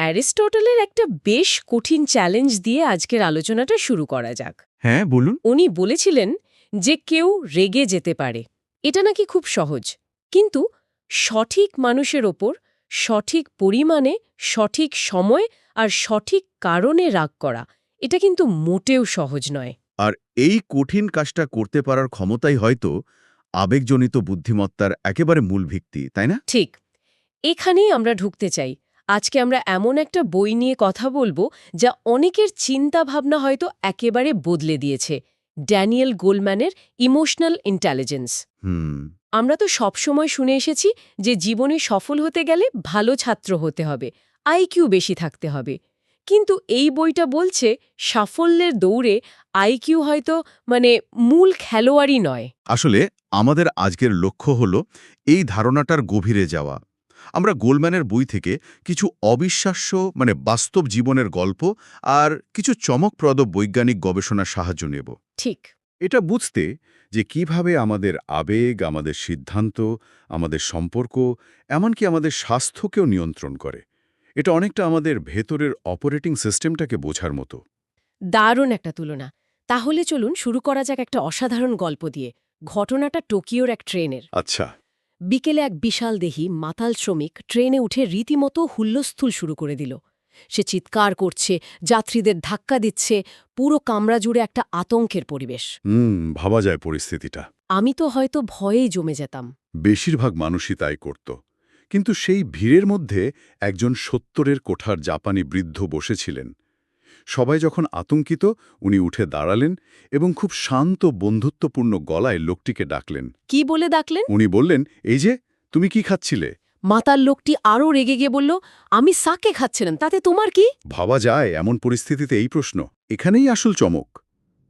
অ্যারিস্টটলের একটা বেশ কঠিন চ্যালেঞ্জ দিয়ে আজকের আলোচনাটা শুরু করা যাক। হ্যাঁ, বলুন। উনি বলেছিলেন যে কেউ রেগে যেতে পারে, এটা নাকি খুব সহজ, কিন্তু সঠিক মানুষের ওপর সঠিক পরিমাণে, সঠিক সময় আর সঠিক কারণে রাগ করা, এটা কিন্তু মোটেও সহজ নয়। আর এই কঠিন কাজটা করতে পারার ক্ষমতাই হয়তো আবেগজনিত বুদ্ধিমত্তার একেবারে মূল ভিত্তি, তাই না? ঠিক, এখানেই আমরা ঢুকতে চাই। আজকে আমরা এমন একটা বই নিয়ে কথা বলবো যা অনেকের চিন্তা ভাবনা হয়তো একেবারে বদলে দিয়েছে, ড্যানিয়েল গোলম্যানের ইমোশনাল ইন্টেলিজেন্স। হুম। আমরা তো সবসময় শুনে এসেছি যে জীবনে সফল হতে গেলে ভালো ছাত্র হতে হবে, আইকিউ বেশি থাকতে হবে। কিন্তু এই বইটা বলছে সাফল্যের দৌড়ে আইকিউ হয়তো মূল খেলোয়াড়ই নয়। আসলে আমাদের আজকের লক্ষ্য হলো এই ধারণাটার গভীরে যাওয়া। আমরা গোলম্যানের বই থেকে কিছু অবিশ্বাস্য বাস্তব জীবনের গল্প আর কিছু চমকপ্রদ বৈজ্ঞানিক গবেষণার সাহায্য নেব। ঠিক। এটা বুঝতে যে কিভাবে আমাদের আবেগ, আমাদের সিদ্ধান্ত, আমাদের সম্পর্ক, এমনকি আমাদের স্বাস্থ্যকেও নিয়ন্ত্রণ করে। এটা অনেকটা আমাদের ভেতরের অপারেটিং সিস্টেমটাকে বোঝার মতো। দারুণ একটা তুলনা। তাহলে চলুন শুরু করা যাক একটা অসাধারণ গল্প দিয়ে। ঘটনাটা টোকিওর এক ট্রেনের। আচ্ছা। বিকেলে এক বিশাল দেহী মাতাল শ্রমিক ট্রেনে উঠে রীতিমতো হুল্লোস্থুল শুরু করে দিল। সে চিৎকার করছে, যাত্রীদের ধাক্কা দিচ্ছে, পুরো কামরা জুড়ে একটা আতঙ্কের পরিবেশ। ভাবা যায় পরিস্থিতিটা। আমি তো হয়তো ভয়েই জমে যেতাম। বেশিরভাগ মানুষই তাই করত। কিন্তু সেই ভিড়ের মধ্যে একজন ৭০-এর কোঠার জাপানি বৃদ্ধ বসেছিলেন। সবাই যখন আতঙ্কিত, উনি উঠে দাঁড়ালেন এবং খুব শান্ত বন্ধুত্বপূর্ণ গলায় লোকটিকে ডাকলেন। কি বলে ডাকলেন? উনি বললেন, এই যে, তুমি কি খাচ্ছিলে? মাতাল লোকটি আরও রেগে গিয়ে বলল, আমি সাকে খাচ্ছিলাম, তাতে তোমার কি? ভাবা যায় এমন পরিস্থিতিতে এই প্রশ্ন। এখানেই আসল চমক।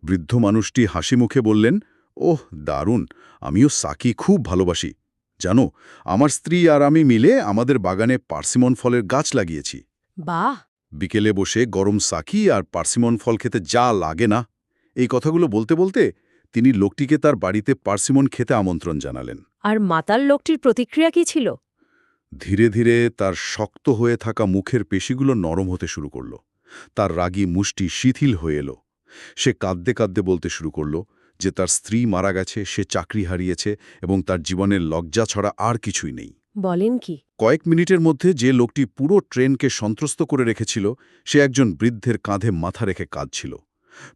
বৃদ্ধ মানুষটি হাসি মুখে বললেন, ওহ দারুণ, আমিও সাকি খুব ভালোবাসি। জানো, আমার স্ত্রী আর আমি মিলে আমাদের বাগানে পার্সিমন ফলের গাছ লাগিয়েছি। বাহ! বিকেলে বসে গরম সাকি আর পার্সিমন ফল খেতে যা লাগে না। এই কথাগুলো বলতে বলতে তিনি লোকটিকে তার বাড়িতে পার্সিমন খেতে আমন্ত্রণ জানালেন। আর মাতাল লোকটির প্রতিক্রিয়া কি ছিল? ধীরে ধীরে তার শক্ত হয়ে থাকা মুখের পেশিগুলো নরম হতে শুরু করল। তার রাগী মুষ্টি শিথিল হয়ে এলো। সে কাঁদতে কাঁদতে বলতে শুরু করল যে তার স্ত্রী মারা গেছে, সে চাকরি হারিয়েছে এবং তার জীবনের লজ্জা ছড়া আর কিছুই নেই। বলেন কি? কয়েক মিনিটের মধ্যে যে লোকটি পুরো ট্রেনকে সন্ত্রস্ত করে রেখেছিল, সে একজন বৃদ্ধের কাঁধে মাথা রেখে কাঁদছিল।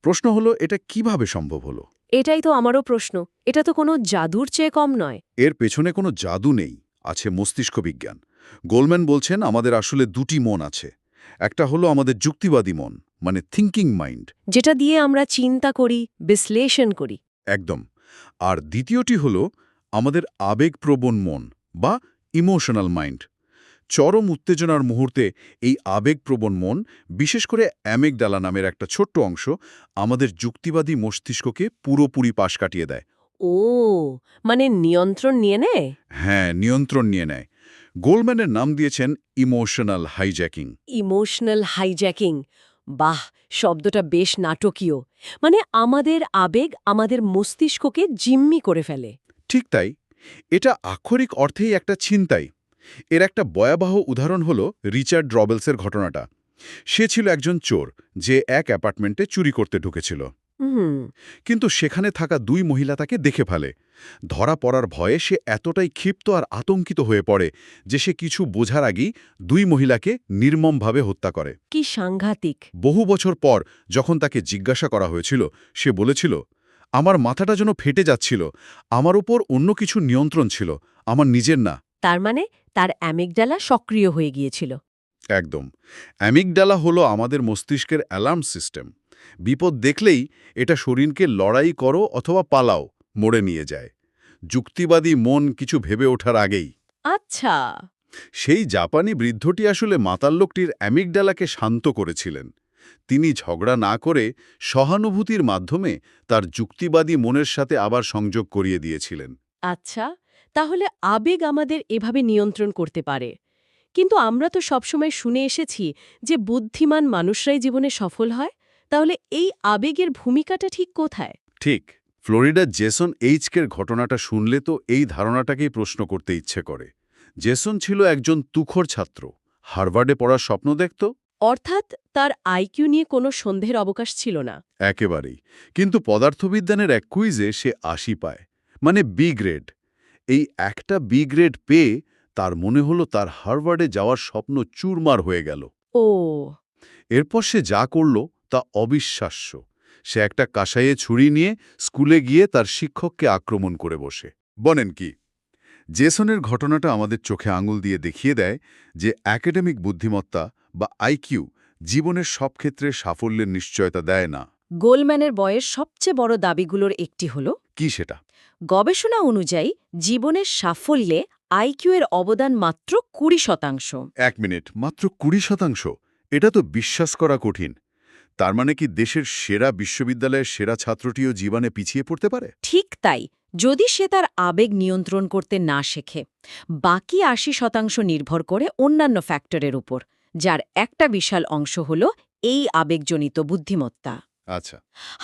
প্রশ্ন হলো, এটা কিভাবে সম্ভব হলো? এটাই তো আমারও প্রশ্ন। এটা তো কোনো জাদুর চেয়ে কম নয়। এর পেছনে কোনো জাদু নেই, আছে মস্তিষ্ক বিজ্ঞান। গোলম্যান বলছেন আমাদের আসলে দুটি মন আছে। একটা হলো আমাদের যুক্তিবাদী মন, থিঙ্কিং মাইন্ড। যেটা দিয়ে আমরা চিন্তা করি, বিশ্লেষণ করি। একদম। আর দ্বিতীয়টি হলো আমাদের আবেগপ্রবণ মন বা ইমোশনাল মাইন্ড। চরম উত্তেজনার মুহূর্তে এই আবেগপ্রবণ মন, বিশেষ করে অ্যামিগডালা নামের একটা ছোট্ট অংশ, আমাদের যুক্তিবাদী মস্তিষ্ককে পুরোপুরি পাশ কাটিয়ে দেয়। ও, মানে নিয়ন্ত্রণ নিয়ে নেয়? হ্যাঁ, নিয়ন্ত্রণ নিয়ে নেয়। গোলম্যানের নাম দিয়েছেন ইমোশনাল হাইজ্যাকিং। Emotional hijacking. বাহ, শব্দটা বেশ নাটকীয়। মানে আমাদের আবেগ আমাদের মস্তিষ্ককে জিম্মি করে ফেলে। ঠিক তাই। এটা আক্ষরিক অর্থেই একটা ছিনতাই। এর একটা ভয়াবহ উদাহরণ হলো রিচার্ড রবেলসের ঘটনাটা। সে ছিল একজন চোর, যে এক অ্যাপার্টমেন্টে চুরি করতে ঢুকেছিল। হুম। কিন্তু সেখানে থাকা দুই মহিলা তাকে দেখে ফেলে। ধরা পড়ার ভয়ে সে এতটাই ক্ষিপ্ত আর আতঙ্কিত হয়ে পড়ে যে সে কিছু বোঝার আগেই দুই মহিলাকে নির্মমভাবে হত্যা করে। কি সাংঘাতিক! বহু বছর পর যখন তাকে জিজ্ঞাসা করা হয়েছিল, সে বলেছিল, আমার মাথাটা যেন ফেটে যাচ্ছিল, আমার উপর অন্য কিছু নিয়ন্ত্রণ ছিল, আমার নিজের না। তার মানে তার অ্যামিগডালা সক্রিয় হয়ে গিয়েছিল। একদম। অ্যামিগডালা হলো আমাদের মস্তিষ্কের অ্যালার্ম সিস্টেম। বিপদ দেখলেই এটা শরীরকে লড়াই করো অথবা পালাও মোড়ে নিয়ে যায়। যুক্তিবাদী মন কিছু ভেবে ওঠার আগেই। আচ্ছা। সেই জাপানি বৃদ্ধটি আসলে মাতাল লোকটির অ্যামিগডালাকে শান্ত করেছিলেন। তিনি ঝগড়া না করে সহানুভূতির মাধ্যমে তার যুক্তিবাদী মনের সাথে আবার সংযোগ করিয়ে দিয়েছিলেন। আচ্ছা, তাহলে আবেগ আমাদের এভাবে নিয়ন্ত্রণ করতে পারে। কিন্তু আমরা তো সবসময় শুনে এসেছি যে বুদ্ধিমান মানুষরাই জীবনে সফল হয়। তাহলে এই আবেগের ভূমিকাটা ঠিক কোথায়? ঠিক। ফ্লোরিডার জেসন এইচকের ঘটনাটা শুনলে তো এই ধারণাটাকেই প্রশ্ন করতে ইচ্ছে করে। জেসন ছিল একজন তুখোড় ছাত্র, হার্ভার্ডে পড়ার স্বপ্ন দেখত? অর্থাৎ তার আইকিউ নিয়ে কোনো সন্দেহের অবকাশ ছিল না। একেবারেই। কিন্তু পদার্থবিজ্ঞানের এক কুইজে সে ৮০ পায়, মানে বি গ্রেড। এই একটা বি গ্রেড পেয়ে তার মনে হলো তার হার্ভার্ডে যাওয়ার স্বপ্ন চুরমার হয়ে গেল। ও, এরপর সে যা করল তা অবিশ্বাস্য। সে একটা কাঁসাইয়ে ছুরি নিয়ে স্কুলে গিয়ে তার শিক্ষককে আক্রমণ করে বসে। বলেন কি? জেসনের ঘটনাটা আমাদের চোখে আঙুল দিয়ে দেখিয়ে দেয় যে একাডেমিক বুদ্ধিমত্তা বা আইকিউ জীবনের সব ক্ষেত্রে সাফল্যের নিশ্চয়তা দেয় না। গোলম্যানের বইয়ের সবচেয়ে বড় দাবিগুলোর একটি হল, কি সেটা? গবেষণা অনুযায়ী জীবনের সাফল্যে আইকিউ এর অবদান মাত্র 20%। ১ মিনিট, মাত্র ২০%? এটা তো বিশ্বাস করা কঠিন। তার মানে কি দেশের সেরা বিশ্ববিদ্যালয়ের সেরা ছাত্রটিও জীবনে পিছিয়ে পড়তে পারে? ঠিক তাই, যদি সে তার আবেগ নিয়ন্ত্রণ করতে না শেখে। বাকি 80% নির্ভর করে অন্যান্য ফ্যাক্টরের উপর, যার একটা বিশাল অংশ হল এই আবেগজনিত বুদ্ধিমত্তা। আচ্ছা।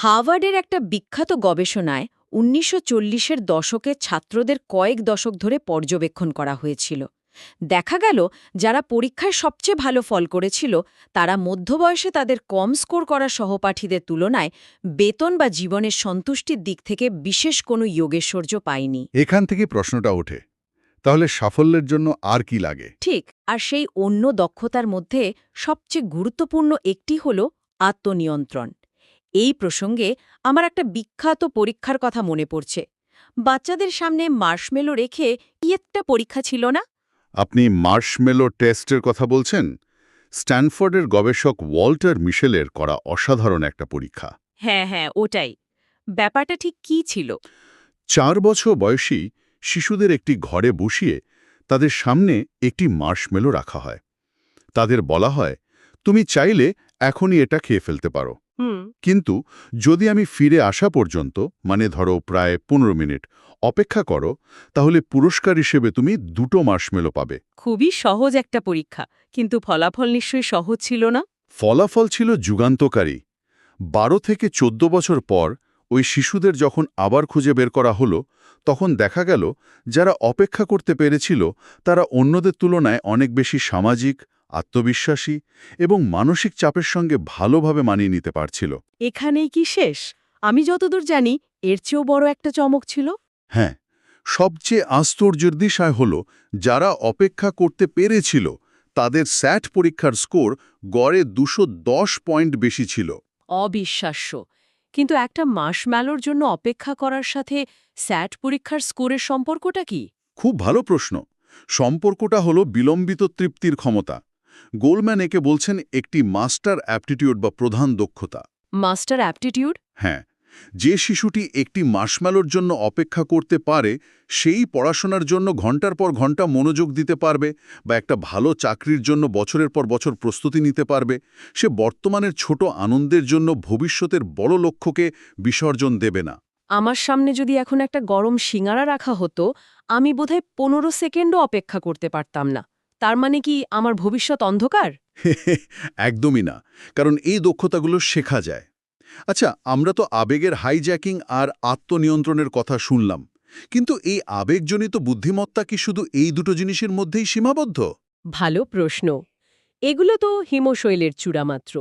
হার্ভার্ডের একটা বিখ্যাত গবেষণায় 1940-এর দশকে ছাত্রদের কয়েক দশক ধরে পর্যবেক্ষণ করা হয়েছিল। দেখা গেল যারা পরীক্ষায় সবচেয়ে ভালো ফল করেছিল তারা মধ্যবয়সে তাদের কম স্কোর করা সহপাঠীদের তুলনায় বেতন বা জীবনের সন্তুষ্টির দিক থেকে বিশেষ কোনো যোগেশ্বর্য পায়নি। এখান থেকে প্রশ্নটা ওঠে, তাহলে সাফল্যের জন্য আর কি লাগে? ঠিক, আর সেই অন্য দক্ষতার মধ্যে সবচেয়ে গুরুত্বপূর্ণ একটি হল আত্মনিয়ন্ত্রণ। এই প্রসঙ্গে আমার একটা বিখ্যাত পরীক্ষার কথা মনে পড়ছে। বাচ্চাদের সামনে মার্শমেলো রেখে কি একটা পরীক্ষা ছিল না? আপনি মার্শমেলো টেস্টের কথা বলছেন? স্ট্যানফোর্ডের গবেষক ওয়াল্টার মিশেলের করা অসাধারণ একটা পরীক্ষা। হ্যাঁ হ্যাঁ, ওটাই। ব্যাপারটা ঠিক কী ছিল? ৪ বছর বয়সী শিশুদের একটি ঘরে বসিয়ে তাদের সামনে একটি মার্শমেলো রাখা হয়। তাদের বলা হয়, তুমি চাইলে এখনই এটা খেয়ে ফেলতে পারো। কিন্তু যদি আমি ফিরে আসা পর্যন্ত, মানে ধরো প্রায় ১৫ মিনিট অপেক্ষা করো, তাহলে পুরস্কার হিসেবে তুমি ২টো মার্শমেলো পাবে। খুবই সহজ একটা পরীক্ষা, কিন্তু ফলাফল নিশ্চয়ই সহজ ছিল না। ফলাফল ছিল যুগান্তকারী। ১২ থেকে ১৪ বছর পর ওই শিশুদের যখন আবার খুঁজে বের করা হলো, তখন দেখা গেল যারা অপেক্ষা করতে পেরেছিল তারা অন্যদের তুলনায় অনেক বেশি সামাজিক, আত্মবিশ্বাসী এবং মানসিক চাপের সঙ্গে ভালোভাবে মানিয়ে নিতে পারছিল। এখানেই কি শেষ? আমি যতদূর জানি এর চেয়েও বড় একটা চমক ছিল। হ্যাঁ, সবচেয়ে আশ্চর্যের বিষয় হল যারা অপেক্ষা করতে পেরেছিল তাদের স্যাট পরীক্ষার স্কোর গড়ে ২১০ পয়েন্ট বেশি ছিল। অবিশ্বাস্য। কিন্তু একটা মার্শম্যালোর জন্য অপেক্ষা করার সাথে স্যাট পরীক্ষার স্কোরের সম্পর্কটা কি? খুব ভালো প্রশ্ন। সম্পর্কটা হলো বিলম্বিত তৃপ্তির ক্ষমতা। গোলম্যান একে বলছেন একটি মাস্টার অ্যাপটিটিউড বা প্রধান দক্ষতা। Master aptitude? হ্যাঁ, যে শিশুটি একটি মার্শম্যালোর জন্য অপেক্ষা করতে পারে সেই পড়াশোনার জন্য ঘন্টার পর ঘন্টা মনোযোগ দিতে পারবে বা একটা ভালো চাকরির জন্য বছরের পর বছর প্রস্তুতি নিতে পারবে। সে বর্তমানের ছোট আনন্দের জন্য ভবিষ্যতের বড় লক্ষ্যকে বিসর্জন দেবে না। আমার সামনে যদি এখন একটা গরম সিঙাড়া রাখা হতো, আমি বোধহয় 15 সেকেন্ডও অপেক্ষা করতে পারতাম না। তার মানে কি আমার ভবিষ্যৎ অন্ধকার? একদমই না, কারণ এই দক্ষতাগুলো শেখা যায়। আচ্ছা, আমরা তো আবেগের হাইজ্যাকিং আর আত্মনিয়ন্ত্রণের কথা শুনলাম, কিন্তু এই আবেগজনিত বুদ্ধিমত্তা কি শুধু এই দুটো জিনিসের মধ্যেই সীমাবদ্ধ? ভালো প্রশ্ন। এগুলো তো হিমশৈলের চূড়া মাত্র।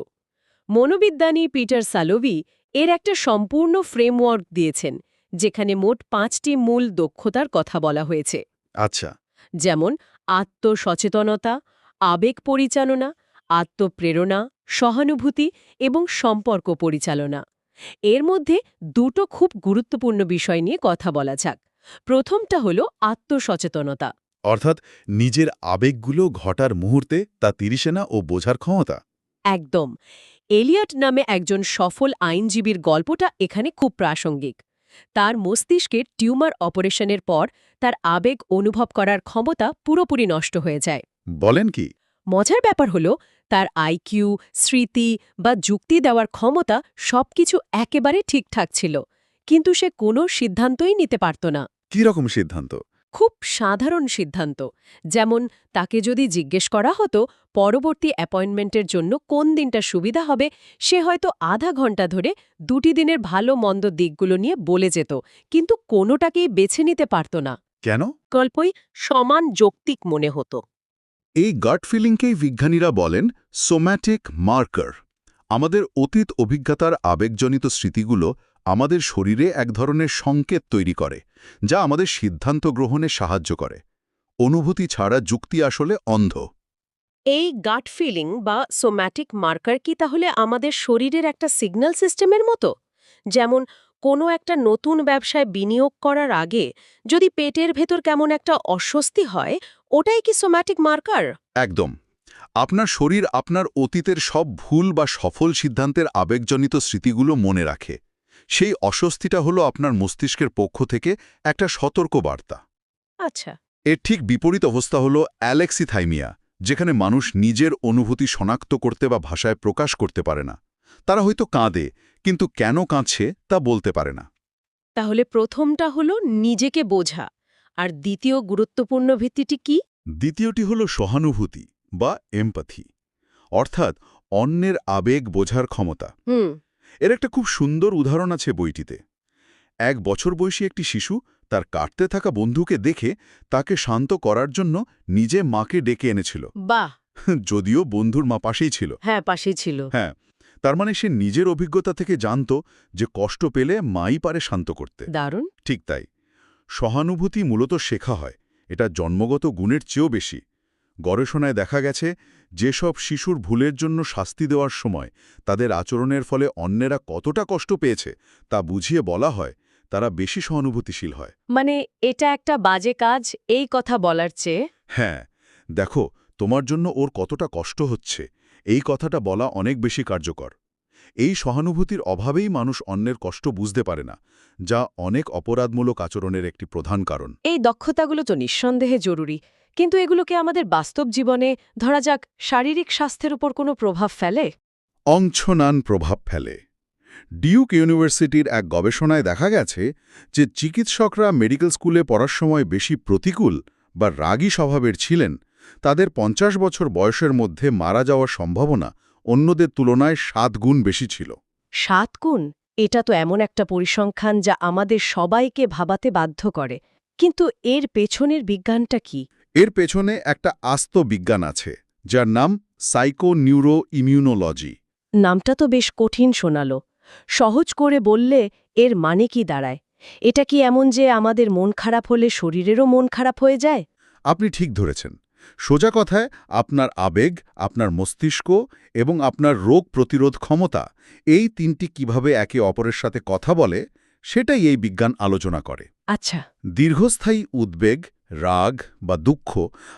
মনোবিজ্ঞানী পিটার সালোভি এর একটা সম্পূর্ণ ফ্রেমওয়ার্ক দিয়েছেন, যেখানে মোট 5টি মূল দক্ষতার কথা বলা হয়েছে। আচ্ছা। যেমন আত্মসচেতনতা, আবেগ পরিচালনা, আত্মপ্রেরণা, সহানুভূতি এবং সম্পর্ক পরিচালনা। এর মধ্যে দুটো খুব গুরুত্বপূর্ণ বিষয় নিয়ে কথা বলা যাক। প্রথমটা হলো আত্মসচেতনতা। অর্থাৎ নিজের আবেগগুলো ঘটার মুহূর্তে তা তিরিশে না ও বোঝার ক্ষমতা। একদম। এলিয়ট নামে একজন সফল আইনজীবীর গল্পটা এখানে খুব প্রাসঙ্গিক। তার মস্তিষ্কের টিউমার অপারেশনের পর তার আবেগ অনুভব করার ক্ষমতা পুরোপুরি নষ্ট হয়ে যায়। বলেন কি? মজার ব্যাপার হলো তার আইকিউ, স্মৃতি বা যুক্তি দেওয়ার ক্ষমতা সবকিছু একেবারে ঠিকঠাক ছিল, কিন্তু সে কোনো সিদ্ধান্তই নিতে পারত না। কি রকম সিদ্ধান্ত? খুব সাধারণ সিদ্ধান্ত, যেমন তাকে যদি জিজ্ঞেস করা হতো পরবর্তী অ্যাপয়েন্টমেন্টের জন্য কোন দিনটা সুবিধা হবে, সে হয়তো আধা ঘন্টা ধরে 2টি দিনের ভালো মন্দ দিকগুলো নিয়ে বলে যেত, কিন্তু কোনোটাকেই বেছে নিতে পারত না। কেন? গল্পই সমান যৌক্তিক মনে হতো। এই গাট ফিলিংকেই বিজ্ঞানীরা বলেন সোম্যাটিক মার্কার। আমাদের অতীত অভিজ্ঞতার আবেগজনিত স্মৃতিগুলো আমাদের শরীরে এক ধরনের সংকেত তৈরি করে, যা আমাদের সিদ্ধান্ত গ্রহণে সাহায্য করে। অনুভূতি ছাড়া যুক্তি আসলে অন্ধ। এই গাট ফিলিং বা সোম্যাটিক মার্কার কি তাহলে আমাদের শরীরের একটা সিগন্যাল সিস্টেমের মতো? যেমন কোনো একটা নতুন ব্যবসায় বিনিয়োগ করার আগে যদি পেটের ভেতর কেমন একটা অস্বস্তি হয়, ওটাই কি সোম্যাটিক মার্কার? একদম। আপনার শরীর আপনার অতীতের সব ভুল বা সফল সিদ্ধান্তের আবেগজনিত স্মৃতিগুলো মনে রাখে। সেই অস্বস্তিটা হলো আপনার মস্তিষ্কের পক্ষ থেকে একটা সতর্ক বার্তা। আচ্ছা। এর ঠিক বিপরীত অবস্থা হলো অ্যালেক্সিথাইমিয়া, যেখানে মানুষ নিজের অনুভূতি শনাক্ত করতে বা ভাষায় প্রকাশ করতে পারে না। তারা হয়তো কাঁদে, কিন্তু কেন কাঁদছে তা বলতে পারে না। তাহলে প্রথমটা হলো নিজেকে বোঝা, আর দ্বিতীয় গুরুত্বপূর্ণ ভিত্তিটি কি? দ্বিতীয়টি হলো সহানুভূতি বা এমপ্যাথি, অর্থাৎ অন্যের আবেগ বোঝার ক্ষমতা। হুম। এর একটা খুব সুন্দর উদাহরণ আছে বইটিতে। 1 বছর বয়সী একটি শিশু তার কাটতে থাকা বন্ধুকে দেখে তাকে শান্ত করার জন্য নিজে মাকে ডেকে এনেছিল। বাহ। যদিও বন্ধুর মা পাশেই ছিল। হ্যাঁ, পাশেই ছিল। হ্যাঁ, তার মানে সে নিজের অভিজ্ঞতা থেকে জানত যে কষ্ট পেলে মাই পারে শান্ত করতে। দারুণ। ঠিক তাই, সহানুভূতি মূলত শেখা হয়। এটা জন্মগত গুণের চেয়েও বেশি। গবেষণায় দেখা গেছে যেসব শিশুর ভুলের জন্য শাস্তি দেওয়ার সময় তাদের আচরণের ফলে অন্যেরা কতটা কষ্ট পেয়েছে তা বুঝিয়ে বলা হয়, তারা বেশি সহানুভূতিশীল হয়। মানে এটা একটা বাজে কাজ এই কথা বলার চেয়ে? হ্যাঁ, দেখো, তোমার জন্য ওর কতটা কষ্ট হচ্ছে, এই কথাটা বলা অনেক বেশি কার্যকর। এই সহানুভূতির অভাবেই মানুষ অন্যের কষ্ট বুঝতে পারে না, যা অনেক অপরাধমূলক আচরণের একটি প্রধান কারণ। এই দক্ষতাগুলো তো নিঃসন্দেহে জরুরি, কিন্তু এগুলোকে আমাদের বাস্তব জীবনে, ধরা যাক, শারীরিক স্বাস্থ্যের উপর কোনো প্রভাব ফেলে? অংশনান প্রভাব ফেলে। ডিউক ইউনিভার্সিটির এক গবেষণায় দেখা গেছে যে চিকিৎসকরা মেডিকেল স্কুলে পড়ার সময় বেশি প্রতিকূল বা রাগী স্বভাবের ছিলেন, তাদের 50 বছর বয়সের মধ্যে মারা যাওয়ার সম্ভাবনা অন্যদের তুলনায় 7 গুণ বেশি ছিল। 7 গুণ? এটা তো এমন একটা পরিসংখ্যান যা আমাদের সবাইকে ভাবাতে বাধ্য করে। কিন্তু এর পেছনের বিজ্ঞানটা কি? এর পেছনে একটা আস্ত বিজ্ঞান আছে, যার নাম সাইকোনিউরো ইমিউনোলজি। নামটা তো বেশ কঠিন শোনালো। সহজ করে বললে এর মানে কি দাঁড়ায়? এটা কি এমন যে আমাদের মন খারাপ হলে শরীরেরও মন খারাপ হয়ে যায়? আপনি ঠিক ধরেছেন। সোজা কথায়, আপনার আবেগ, আপনার মস্তিষ্ক এবং আপনার রোগ প্রতিরোধ ক্ষমতা, এই তিনটি কিভাবে একে অপরের সাথে কথা বলে, সেটাই এই বিজ্ঞান আলোচনা করে। আচ্ছা। দীর্ঘস্থায়ী উদ্বেগ, রাগ বা দুঃখ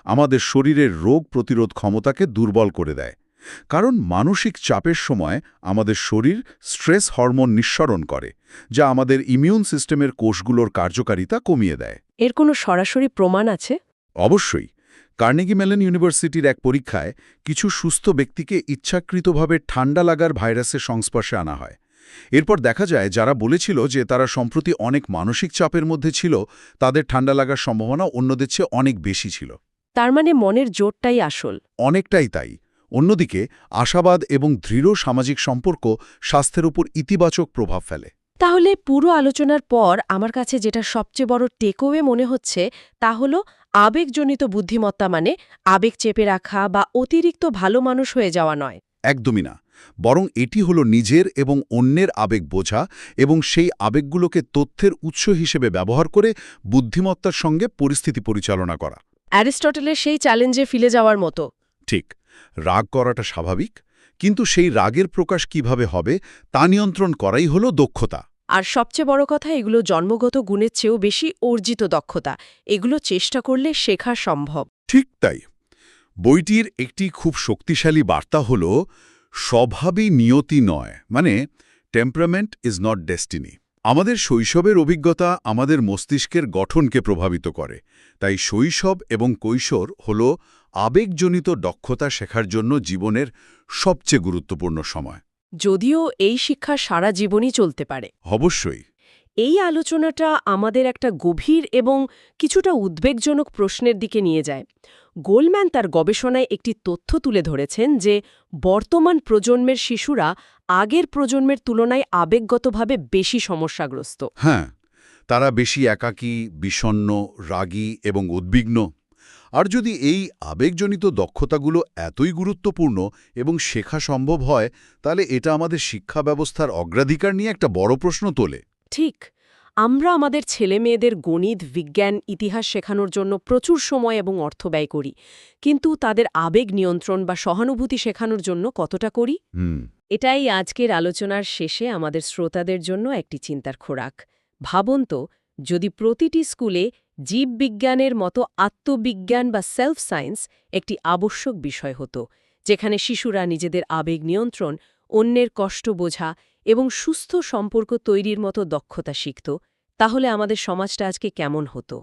আমাদের শরীরের রোগ প্রতিরোধ ক্ষমতাকে দুর্বল করে দেয়। কারণ মানসিক চাপের সময় আমাদের শরীর স্ট্রেস হরমোন নিঃসরণ করে, যা আমাদের ইমিউন সিস্টেমের কোষগুলোর কার্যকারিতা কমিয়ে দেয়। এর কোনো সরাসরি প্রমাণ আছে? অবশ্যই। কার্নেগি মেলন ইউনিভার্সিটির এক পরীক্ষায় কিছু সুস্থ ব্যক্তিকে ইচ্ছাকৃতভাবে ঠান্ডা লাগার ভাইরাসের সংস্পর্শে আনা হয়। এরপর দেখা যায় যারা বলেছিল যে তারা সম্প্রতি অনেক মানসিক চাপের মধ্যে ছিল, তাদের ঠান্ডা লাগার সম্ভাবনা অন্যদের চেয়ে অনেক বেশি ছিল। তার মানে মনের জোরটাই আসল। অনেকটাই তাই। অন্যদিকে আশাবাদ এবং দৃঢ় সামাজিক সম্পর্ক স্বাস্থ্যের উপর ইতিবাচক প্রভাব ফেলে। তাহলে পুরো আলোচনার পর আমার কাছে যেটা সবচেয়ে বড় টেকওয়ে মনে হচ্ছে তা হলো আবেগজনিত বুদ্ধিমত্তা মানে আবেগ চেপে রাখা বা অতিরিক্ত ভালো মানুষ হয়ে যাওয়া নয়। একদমই না, বরং এটি হলো নিজের এবং অন্যের আবেগ বোঝা এবং সেই আবেগগুলোকে তথ্যের উৎস হিসেবে ব্যবহার করে বুদ্ধিমত্তার সঙ্গে পরিস্থিতি পরিচালনা করা। অ্যারিস্টটলের সেই চ্যালেঞ্জে ফিরে যাওয়ার মতো। ঠিক, রাগ করাটা স্বাভাবিক, কিন্তু সেই রাগের প্রকাশ কিভাবে হবে তা নিয়ন্ত্রণ করাই হলো দক্ষতা। আর সবচেয়ে বড় কথা, এগুলো জন্মগত গুণের চেয়েও বেশি অর্জিত দক্ষতা। এগুলো চেষ্টা করলে শেখা সম্ভব। ঠিক তাই। বইটির একটি খুব শক্তিশালী বার্তা হল স্বভাবই নিয়তি নয়, মানে টেম্পারামেন্ট ইজ নট ডেস্টিনি। আমাদের শৈশবের অভিজ্ঞতা আমাদের মস্তিষ্কের গঠনকে প্রভাবিত করে, তাই শৈশব এবং কৈশোর হল আবেগজনিত দক্ষতা শেখার জন্য জীবনের সবচেয়ে গুরুত্বপূর্ণ সময়। যদিও এই শিক্ষা সারা জীবনই চলতে পারে। অবশ্যই। এই আলোচনাটা আমাদের একটা গভীর এবং কিছুটা উদ্বেগজনক প্রশ্নের দিকে নিয়ে যায়। গোলম্যান তার গবেষণায় একটি তথ্য তুলে ধরেছেন যে বর্তমান প্রজন্মের শিশুরা আগের প্রজন্মের তুলনায় আবেগগতভাবে বেশি সমস্যাগ্রস্ত। হ্যাঁ, তারা বেশি একাকী, বিষণ্ণ, রাগী এবং উদ্বিগ্ন। আর যদি এই আবেগজনিত দক্ষতাগুলো এতই গুরুত্বপূর্ণ এবং শেখা সম্ভব হয়, তাহলে এটা আমাদের শিক্ষা ব্যবস্থার অগ্রাধিকার নিয়ে একটা বড় প্রশ্ন তোলে। ঠিক। আমরা আমাদের ছেলেমেয়েদের গণিত, বিজ্ঞান, ইতিহাস শেখানোর জন্য প্রচুর সময় এবং অর্থ ব্যয় করি। কিন্তু তাদের আবেগ নিয়ন্ত্রণ বা সহানুভূতি শেখানোর জন্য কতটা করি? এটাই আজকের আলোচনার শেষে আমাদের শ্রোতাদের জন্য একটি চিন্তার খোরাক। ভাবুন তো, যদি প্রতিটি স্কুলে জীববিজ্ঞানের মতো আত্মবিজ্ঞান বা সেলফ সায়েন্স একটি আবশ্যক বিষয় হতো, যেখানে শিশুরা নিজেদের আবেগ নিয়ন্ত্রণ, অন্যের কষ্ট বোঝা এবং সুস্থ সম্পর্ক তৈরির মতো দক্ষতা শিখত, তাহলে আমাদের সমাজটা আজকে কেমন হতো?